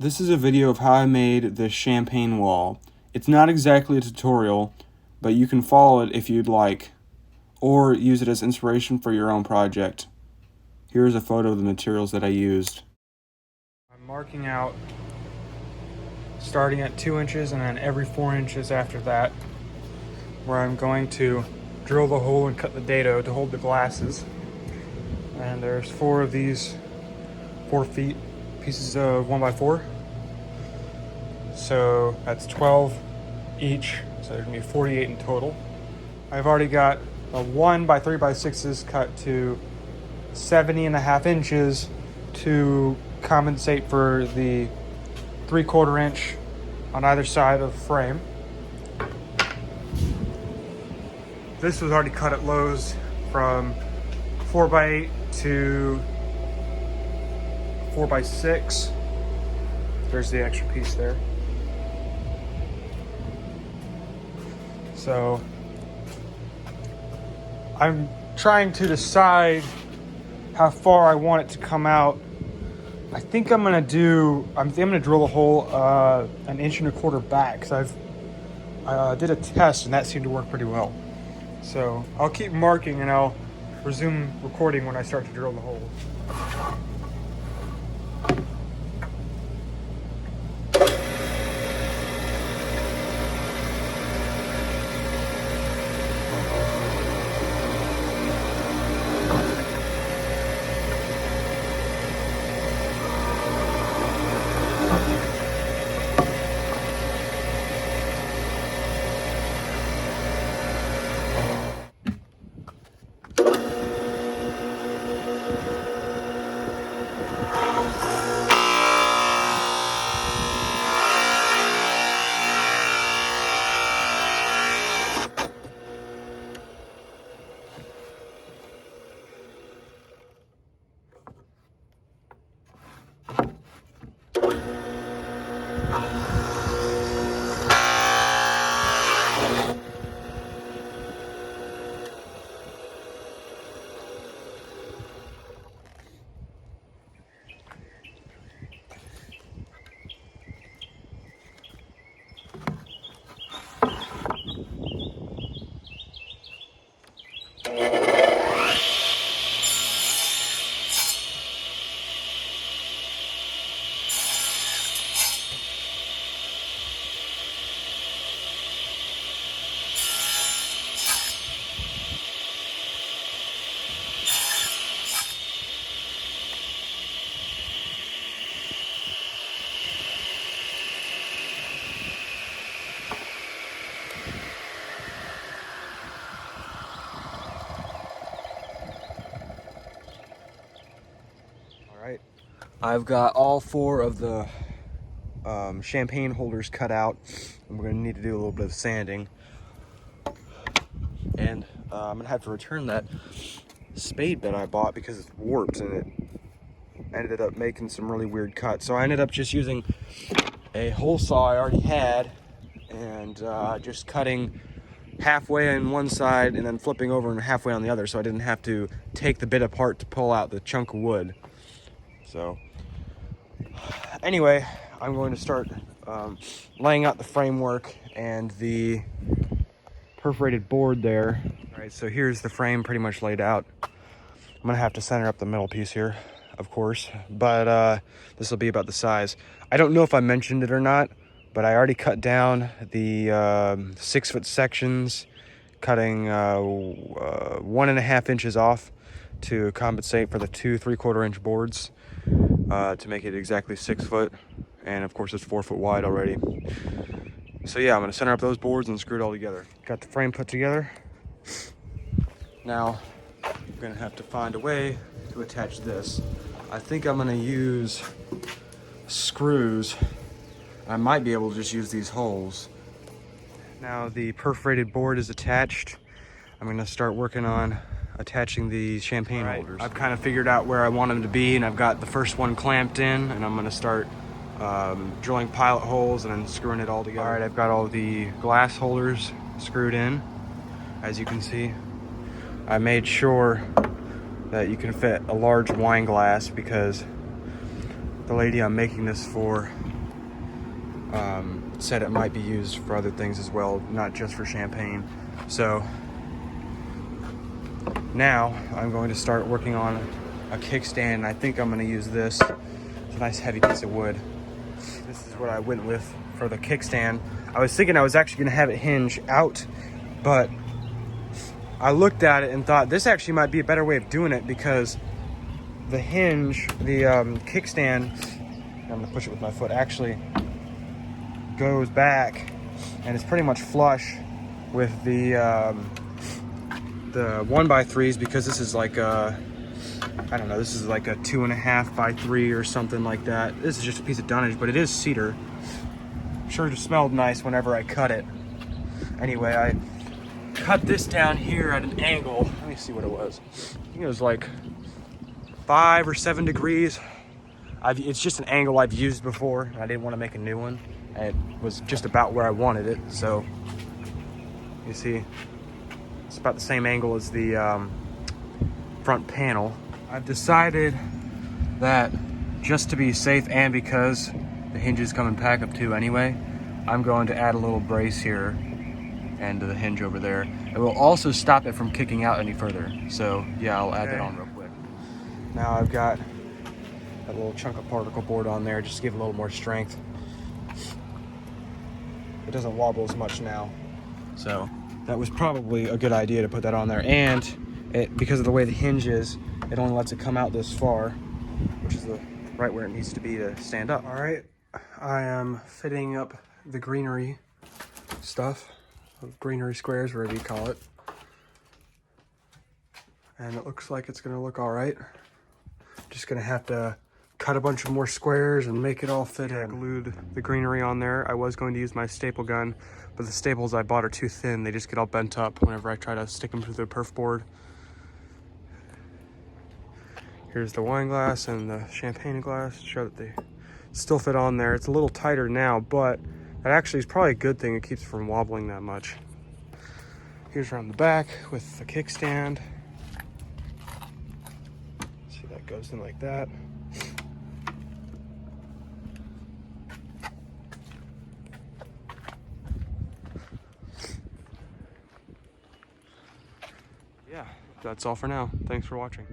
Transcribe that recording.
This is a video of how I made the champagne wall. It's not exactly a tutorial, but you can follow it if you'd like, or use it as inspiration for your own project. Here's a photo of the materials that I used. I'm marking out starting at 2 inches and then every 4 inches after that, where I'm going to drill the hole and cut the dado to hold the glasses. And there's 4 of these 4 feet pieces of 1x4. So that's 12 each, so there's gonna be 48 in total. I've already got a 1x3x6s cut to 70.5 inches to compensate for the 3/4 inch on either side of the frame. This was already cut at Lowe's from 4x8 to 4x6. There's the extra piece there. So I'm trying to decide how far I want it to come out. I think I'm gonna drill a hole 1.25 inches back, because I did a test and that seemed to work pretty well. So I'll keep marking and I'll resume recording when I start to drill the hole. I've got all 4 of the champagne holders cut out, and we're gonna need to do a little bit of sanding. And I'm gonna have to return that spade bit I bought because it's warped and it ended up making some really weird cuts. So I ended up just using a hole saw I already had and just cutting halfway on one side and then flipping over and halfway on the other, so I didn't have to take the bit apart to pull out the chunk of wood. So anyway, I'm going to start laying out the framework and the perforated board there. All right, so here's the frame pretty much laid out. I'm gonna have to center up the middle piece here, of course, but this will be about the size. I don't know if I mentioned it or not, but I already cut down the 6-foot sections, cutting 1.5 inches off to compensate for the 2 3/4 inch boards. To make it exactly 6 foot, and of course it's 4 foot wide already. So yeah, I'm gonna center up those boards and screw it all together. Got the frame put together. Now I'm gonna have to find a way to attach this. I think I'm gonna use screws. I might be able to just use these holes. Now the perforated board is attached. I'm gonna start working on attaching the champagne holders. I've kind of figured out where I want them to be, and I've got the first one clamped in, and I'm going to start drilling pilot holes and then screwing it all together. All right, I've got all the glass holders screwed in, as you can see. I made sure that you can fit a large wine glass because the lady I'm making this for said it might be used for other things as well, not just for champagne. So now I'm going to start working on a kickstand, and I think I'm going to use this. It's a nice heavy piece of wood. This is what I went with for the kickstand. I was thinking I was actually going to have it hinge out, but I looked at it and thought this actually might be a better way of doing it, because the hinge, the kickstand, I'm going to push it with my foot, actually goes back and it's pretty much flush with the 1x3s, because this is like a, I don't know, this is like a 2.5x3 or something like that. This is just a piece of dunnage, but it is cedar. Sure just smelled nice whenever I cut it. Anyway, I cut this down here at an angle. Let me see what it was. I think it was like 5 or 7 degrees. It's just an angle I've used before, and I didn't want to make a new one. And it was just about where I wanted it. So you see, it's about the same angle as the front panel. I've decided that just to be safe, and because the hinges come in pack of 2 anyway, I'm going to add a little brace here and to the hinge over there. It will also stop it from kicking out any further. So yeah, I'll add that on real quick. Now I've got that little chunk of particle board on there just to give it a little more strength. It doesn't wobble as much now. So that was probably a good idea to put that on there. And because of the way the hinge is, it only lets it come out this far, which is right where it needs to be to stand up. All right, I am fitting up the greenery stuff, greenery squares, whatever you call it. And it looks like it's gonna look all right. Just gonna have to cut a bunch of more squares and make it all fit in. Glued the greenery on there. I was going to use my staple gun, but the staples I bought are too thin. They just get all bent up whenever I try to stick them through the perf board. Here's the wine glass and the champagne glass to show that they still fit on there. It's a little tighter now, but that actually is probably a good thing. It keeps it from wobbling that much. Here's around the back with the kickstand. See, that goes in like that. Yeah, that's all for now. Thanks for watching.